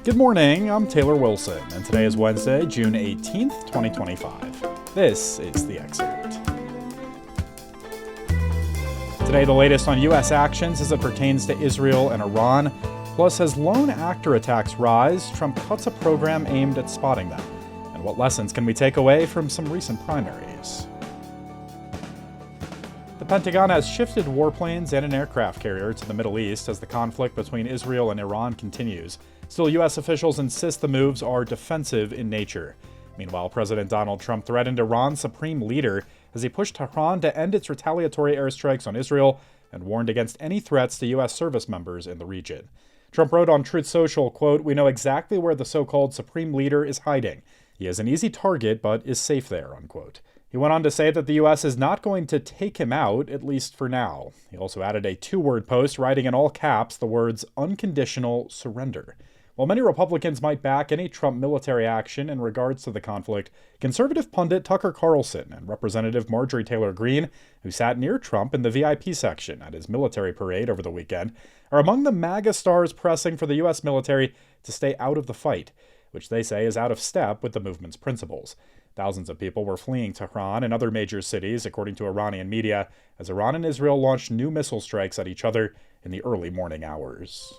Good morning, I'm Taylor Wilson, and today is Wednesday, June 18th, 2025. This is The Excerpt. Today, the latest on U.S. actions as it pertains to Israel and Iran. Plus, as lone actor attacks rise, Trump cuts a program aimed at spotting them. And what lessons can we take away from some recent primaries? The Pentagon has shifted warplanes and an aircraft carrier to the Middle East as the conflict between Israel and Iran continues. Still, U.S. officials insist the moves are defensive in nature. Meanwhile, President Donald Trump threatened Iran's supreme leader as he pushed Tehran to end its retaliatory airstrikes on Israel and warned against any threats to U.S. service members in the region. Trump wrote on Truth Social, quote, "We know exactly where the so-called supreme leader is hiding. He is an easy target, but is safe there," unquote. He went on to say that the U.S. is not going to take him out, at least for now. He also added a two-word post writing in all caps the words unconditional surrender. While many Republicans might back any Trump military action in regards to the conflict, conservative pundit Tucker Carlson and Representative Marjorie Taylor Greene, who sat near Trump in the VIP section at his military parade over the weekend, are among the MAGA stars pressing for the U.S. military to stay out of the fight, which they say is out of step with the movement's principles. Thousands of people were fleeing Tehran and other major cities, according to Iranian media, as Iran and Israel launched new missile strikes at each other in the early morning hours.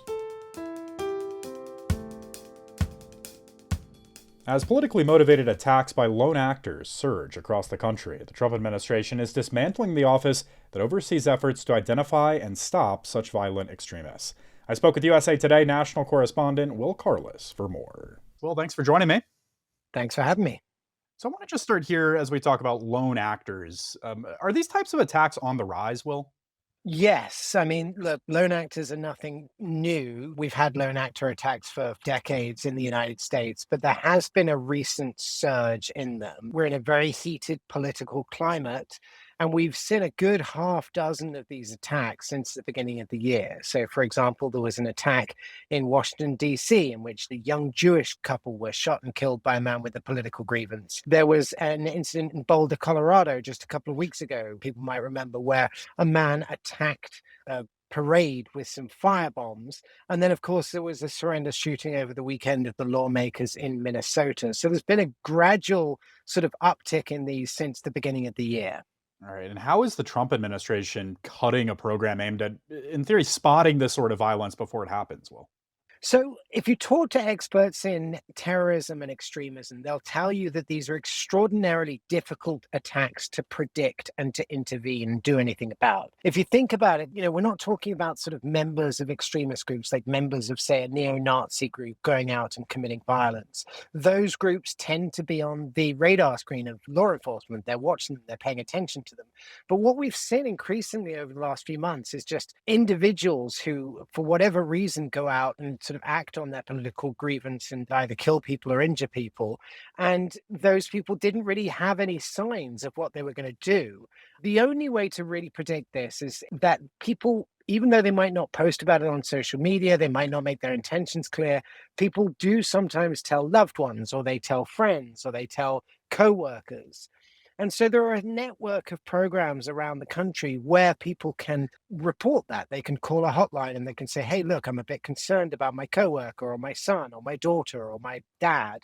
As politically motivated attacks by lone actors surge across the country, the Trump administration is dismantling the office that oversees efforts to identify and stop such violent extremists. I spoke with USA Today national correspondent Will Carless for more. Will, thanks for joining me. Thanks for having me. So I want to just start here as we talk about lone actors. Are these types of attacks on the rise, Will? Yes, I mean, look, lone actors are nothing new. We've had lone actor attacks for decades in the United States, but there has been a recent surge in them. We're in a very heated political climate, and we've seen a good half dozen of these attacks since the beginning of the year. So, for example, there was an attack in Washington, D.C., in which the young Jewish couple were shot and killed by a man with a political grievance. There was an incident in Boulder, Colorado, just a couple of weeks ago, people might remember, where a man attacked a parade with some firebombs. And then, of course, there was a horrendous shooting over the weekend of the lawmakers in Minnesota. So there's been a gradual sort of uptick in these since the beginning of the year. All right. And how is the Trump administration cutting a program aimed at, in theory, spotting this sort of violence before it happens, Will? So, if you talk to experts in terrorism and extremism, they'll tell you that these are extraordinarily difficult attacks to predict and to intervene and do anything about. If you think about it, we're not talking about sort of members of extremist groups, like members of, say, a neo-Nazi group going out and committing violence. Those groups tend to be on the radar screen of law enforcement. They're watching them, they're paying attention to them. But what we've seen increasingly over the last few months is just individuals who, for whatever reason, go out and sort of act on their political grievance and either kill people or injure people. And those people didn't really have any signs of what they were going to do. The only way to really predict this is that people, even though they might not post about it on social media, they might not make their intentions clear, people do sometimes tell loved ones, or they tell friends, or they tell co-workers. And so there are a network of programs around the country where people can report that. They can call a hotline and they can say, hey, look, I'm a bit concerned about my coworker or my son or my daughter or my dad.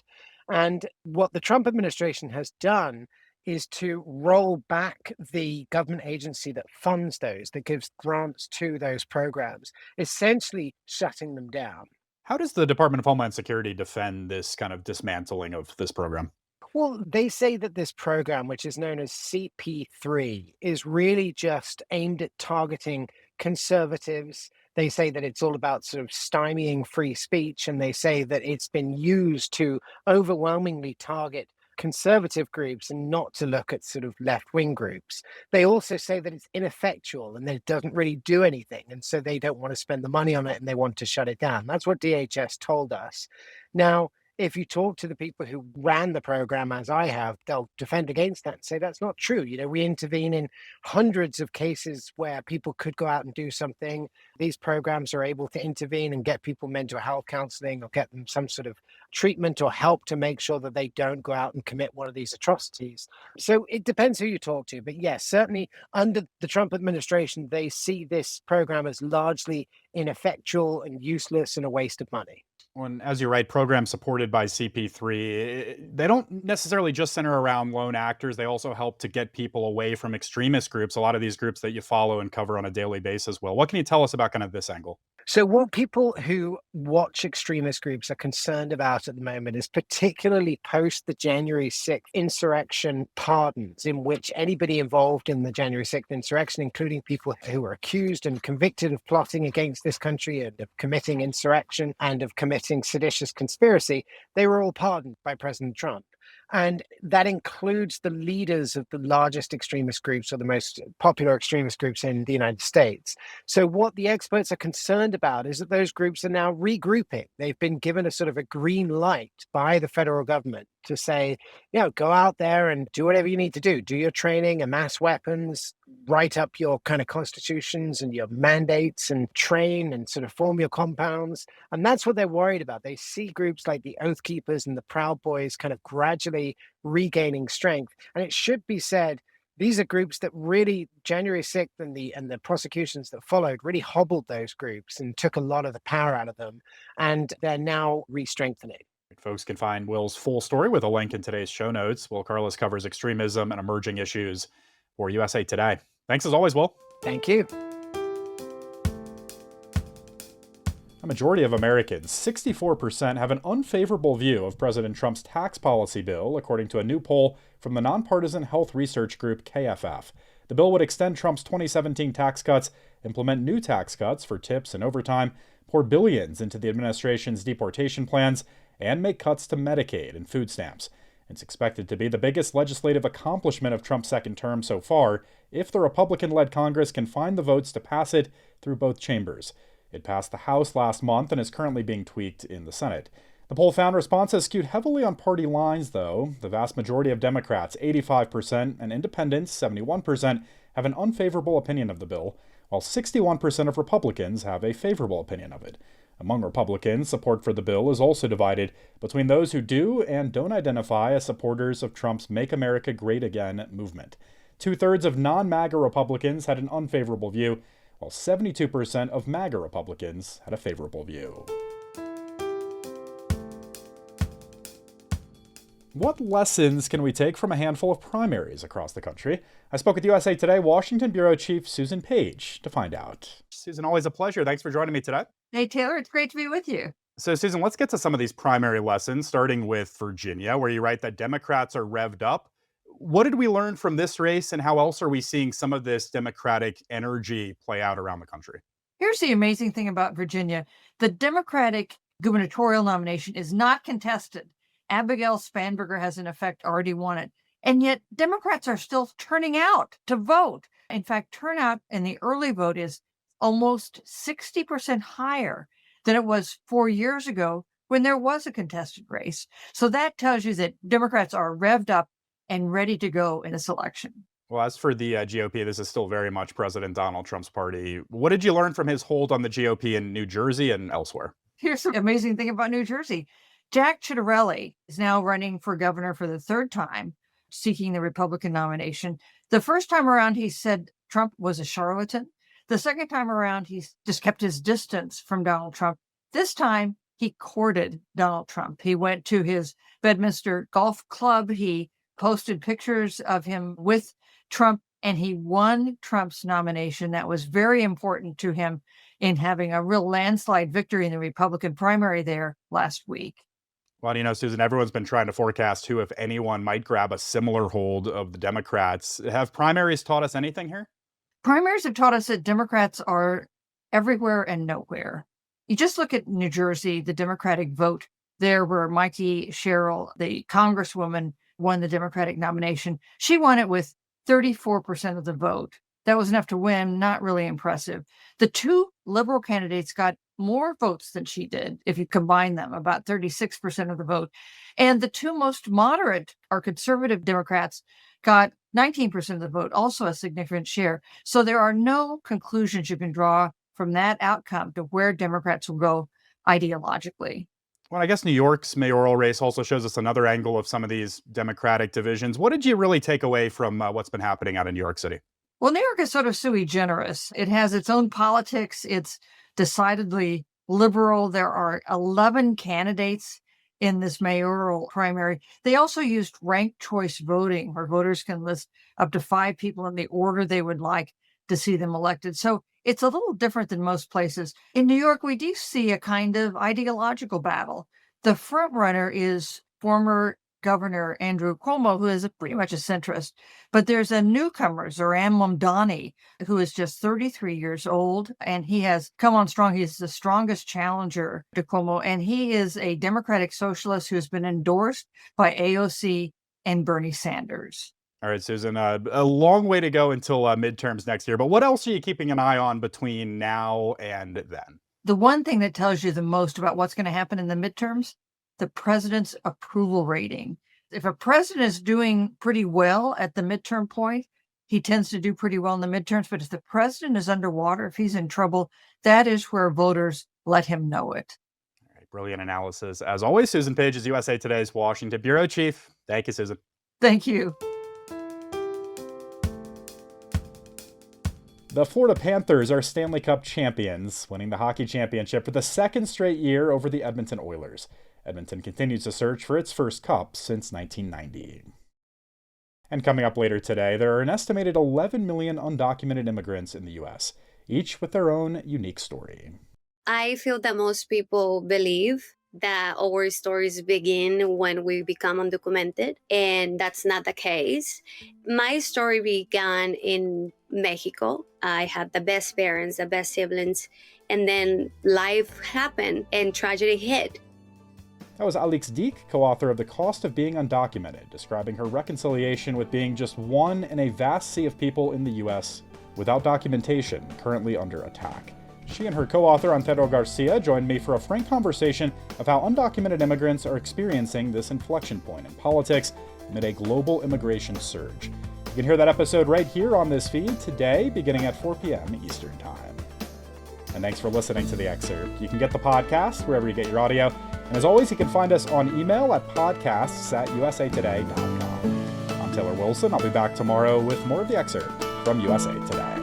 And what the Trump administration has done is to roll back the government agency that funds those, that gives grants to those programs, essentially shutting them down. How does the Department of Homeland Security defend this kind of dismantling of this program? Well, they say that this program, which is known as CP3, is really just aimed at targeting conservatives. They say that it's all about sort of stymieing free speech, and they say that it's been used to overwhelmingly target conservative groups and not to look at sort of left-wing groups. They also say that it's ineffectual and that it doesn't really do anything, and so they don't want to spend the money on it and they want to shut it down. That's what DHS told us. Now, if you talk to the people who ran the program, as I have, they'll defend against that and say that's not true. We intervene in hundreds of cases where people could go out and do something. These programs are able to intervene and get people mental health counseling or get them some sort of treatment or help to make sure that they don't go out and commit one of these atrocities. So it depends who you talk to. But yes, certainly under the Trump administration, they see this program as largely ineffectual and useless and a waste of money. When, as you write, programs supported by CP3, they don't necessarily just center around lone actors. They also help to get people away from extremist groups, a lot of these groups that you follow and cover on a daily basis. Will, what can you tell us about kind of this angle? So, what people who watch extremist groups are concerned about at the moment is particularly post the January 6th insurrection pardons, in which anybody involved in the January 6th insurrection, including people who were accused and convicted of plotting against this country and of committing insurrection and of committing seditious conspiracy, they were all pardoned by President Trump. And that includes the leaders of the largest extremist groups or the most popular extremist groups in the United States. So what the experts are concerned about is that those groups are now regrouping. They've been given a sort of a green light by the federal government to say, go out there and do whatever you need to do. Do your training, amass weapons, write up your kind of constitutions and your mandates and train and sort of form your compounds. And that's what they're worried about. They see groups like the Oath Keepers and the Proud Boys kind of gradually regaining strength. And it should be said, these are groups that really, January 6th and the prosecutions that followed really hobbled those groups and took a lot of the power out of them. And they're now re-strengthening. Folks can find Will's full story with a link in today's show notes. Will Carlos covers extremism and emerging issues for USA Today. Thanks as always, Will. Thank you. A majority of Americans, 64%, have an unfavorable view of President Trump's tax policy bill, according to a new poll from the nonpartisan health research group KFF. The bill would extend Trump's 2017 tax cuts, implement new tax cuts for tips and overtime, pour billions into the administration's deportation plans, and make cuts to Medicaid and food stamps. It's expected to be the biggest legislative accomplishment of Trump's second term so far, if the Republican-led Congress can find the votes to pass it through both chambers. It passed the House last month and is currently being tweaked in the Senate. The poll found responses skewed heavily on party lines, though. The vast majority of Democrats, 85%, and independents, 71%, have an unfavorable opinion of the bill, while 61% of Republicans have a favorable opinion of it. Among Republicans, support for the bill is also divided between those who do and don't identify as supporters of Trump's Make America Great Again movement. Two-thirds of non-MAGA Republicans had an unfavorable view, while 72% of MAGA Republicans had a favorable view. What lessons can we take from a handful of primaries across the country? I spoke with USA Today Washington Bureau Chief Susan Page to find out. Susan, always a pleasure. Thanks for joining me today. Hey, Taylor, it's great to be with you. So, Susan, let's get to some of these primary lessons, starting with Virginia, where you write that Democrats are revved up. What did we learn from this race, and how else are we seeing some of this Democratic energy play out around the country? Here's the amazing thing about Virginia. The Democratic gubernatorial nomination is not contested. Abigail Spanberger has, in effect, already won it. And yet Democrats are still turning out to vote. In fact, turnout in the early vote is almost 60% higher than it was 4 years ago when there was a contested race. So that tells you that Democrats are revved up and ready to go in this election. Well, as for the GOP, this is still very much President Donald Trump's party. What did you learn from his hold on the GOP in New Jersey and elsewhere? Here's the amazing thing about New Jersey. Jack Ciattarelli is now running for governor for the third time, seeking the Republican nomination. The first time around, he said Trump was a charlatan. The second time around, he just kept his distance from Donald Trump. This time, he courted Donald Trump. He went to his Bedminster Golf Club. He posted pictures of him with Trump, and he won Trump's nomination. That was very important to him in having a real landslide victory in the Republican primary there last week. Well, Susan, everyone's been trying to forecast who, if anyone, might grab a similar hold of the Democrats. Have primaries taught us anything here? Primaries have taught us that Democrats are everywhere and nowhere. You just look at New Jersey, the Democratic vote there where Mikey Sherrill, the congresswoman, won the Democratic nomination. She won it with 34% of the vote. That was enough to win, not really impressive. The two liberal candidates got more votes than she did, if you combine them, about 36% of the vote. And the two most moderate or conservative Democrats got 19% of the vote, also a significant share. So there are no conclusions you can draw from that outcome to where Democrats will go ideologically. Well, I guess New York's mayoral race also shows us another angle of some of these Democratic divisions. What did you really take away from what's been happening out in New York City? Well, New York is sort of sui generis. It has its own politics. It's decidedly liberal. There are 11 candidates in this mayoral primary. They also used ranked choice voting, where voters can list up to 5 people in the order they would like to see them elected. So it's a little different than most places. In New York, we do see a kind of ideological battle. The front runner is former Governor Andrew Cuomo, who is pretty much a centrist. But there's a newcomer, Zoran Mamdani, who is just 33 years old, and he has come on strong. He's the strongest challenger to Cuomo, and he is a Democratic socialist who's been endorsed by AOC and Bernie Sanders. All right, Susan, a long way to go until midterms next year. But what else are you keeping an eye on between now and then? The one thing that tells you the most about what's going to happen in the midterms, the president's approval rating. If a president is doing pretty well at the midterm point, he tends to do pretty well in the midterms. But if the president is underwater, if he's in trouble, that is where voters let him know it. All right, brilliant analysis. As always, Susan Page is USA Today's Washington Bureau Chief. Thank you, Susan. Thank you. The Florida Panthers are Stanley Cup champions, winning the hockey championship for the second straight year over the Edmonton Oilers. Edmonton continues to search for its first cup since 1990. And coming up later today, there are an estimated 11 million undocumented immigrants in the U.S., each with their own unique story. I feel that most people believe that our stories begin when we become undocumented, and that's not the case. My story began in Mexico. I had the best parents, the best siblings, and then life happened and tragedy hit. That was Alix Dieck, co-author of The Cost of Being Undocumented, describing her reconciliation with being just one in a vast sea of people in the U.S. without documentation, currently under attack. She and her co-author, Antero Garcia, joined me for a frank conversation of how undocumented immigrants are experiencing this inflection point in politics amid a global immigration surge. You can hear that episode right here on this feed today, beginning at 4 p.m. Eastern Time. And thanks for listening to The Excerpt. You can get the podcast wherever you get your audio. And as always, you can find us on email at podcasts@usatoday.com. I'm Taylor Wilson. I'll be back tomorrow with more of The Excerpt from USA Today.